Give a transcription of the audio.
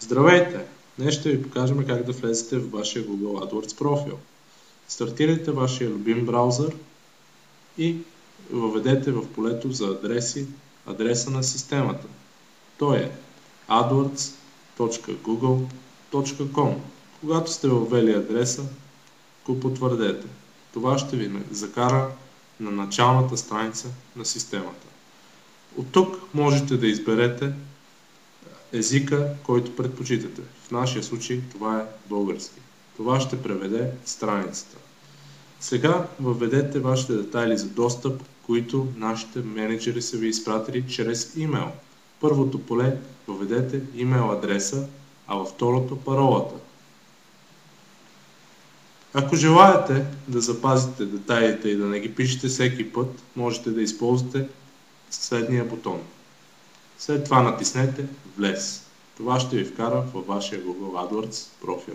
Здравейте! Днес ще ви покажем как да влезете в вашия Google AdWords профил. Стартирайте вашия любим браузър и въведете в полето за адреси адреса на системата. Той е adwords.google.com. Когато сте въвели адреса, го потвърдете. Това ще ви закара на началната страница на системата. От тук можете да изберете езика, който предпочитате. В нашия случай това е български. Това ще преведе страницата. Сега въведете вашите детайли за достъп, които нашите менеджери са ви изпратили чрез имейл. В първото поле въведете имейл адреса, а във второто паролата. Ако желаете да запазите детайлите и да не ги пишете всеки път, можете да използвате следния бутон. След това натиснете Влез. Това ще ви вкара във вашия Google AdWords профил.